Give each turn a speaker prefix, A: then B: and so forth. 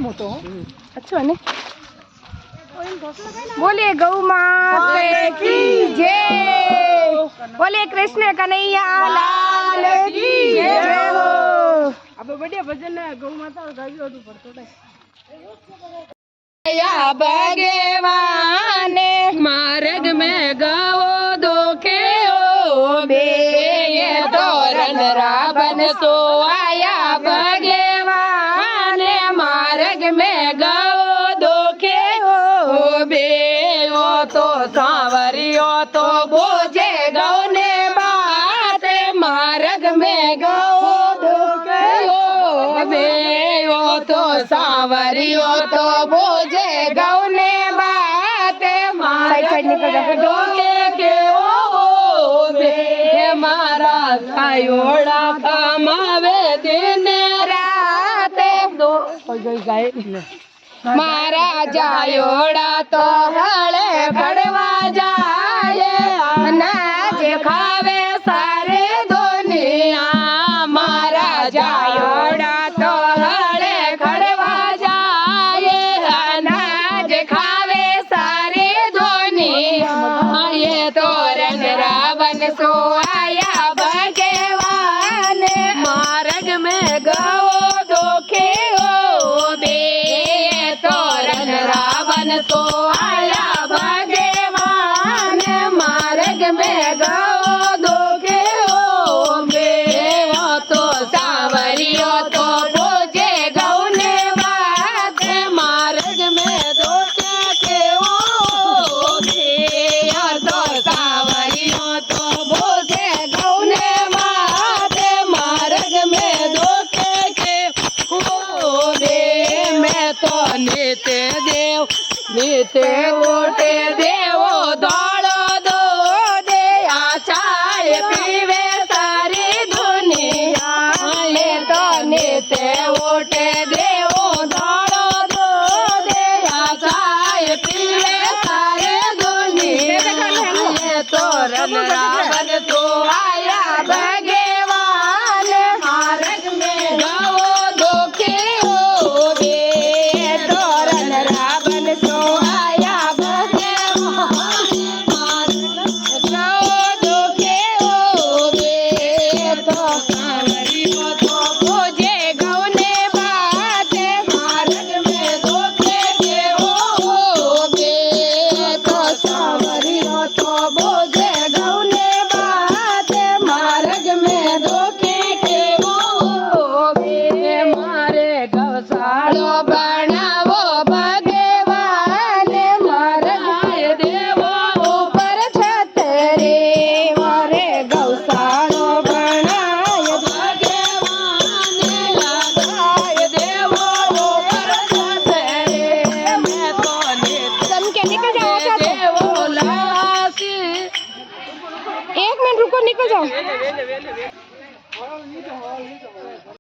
A: मोटो हो
B: अच्छो है ने बोलिए गौ माता की जय बोलिए कृष्ण कन्हैया लाल की जय हो अब बढ़िया भजन है गौ माता गायो तो पड़तो है या भगवान मार्ग में गौ दोखे ओ बे ये तोरण रावण सो आया भगवान मार्ग में गौ दोखे ओ बे ओ तो सांवरियो तो बोझे गौ ने बात मार्ग में गौ दोखे ओ बे ओ तो सांवरियो तो बोझे गौ ने बात मार्ग में डोके के ओ बे मारा कायोड़ा कमावे दिन रात दो गाय मारा जायोड़ा तो हले खड़वा जाए अनाज खावे सारे दुनिया मारा जायोड़ा तो हले खड़वा जाए अनाज खावे सारे दुनिया ये तो रंग रावण सो आया भगवान मार्ग में गौ दोखे ओ बे तोरण रावण सो आया भगवान मार्ग में गौ दोखे ओ बे वो तो सांवरियो तो बोझे गौ ने बात मार्ग में दोखे के ओ बे तो सांवरियो तो बोझे गौ ने बात मार्ग में दोखे के ओ बे मैं तो नित्य ओटे देवो दौड़ो दो दे चाय पीवे सारी दुनिया ये तो नित्य ओटे देवो दौड़ो दो दे चाय पीवे सारी दुनिया ये तो रन रावण तो आया भगवान मार्ग में गौ दोखे ओ बे तोरण रावण सो आया भगवान गौ दोखे ओ बे तो सांवरियो तो बोझे गौ ने बात मार्ग में दोखे के ओ बे तो सांवरियो तो बोझे गौ ने बात मार्ग में दोखे के ओ बे मारे गौशालो बनावो भगवान मारे देवो ऊपर छत रे मारे गौशालो बनाय भगवान लगाय देवो ऊपर छत रे मैं तो तुम के निकल जाओ देवो लासी 1 मिनट रुको निकल जाओ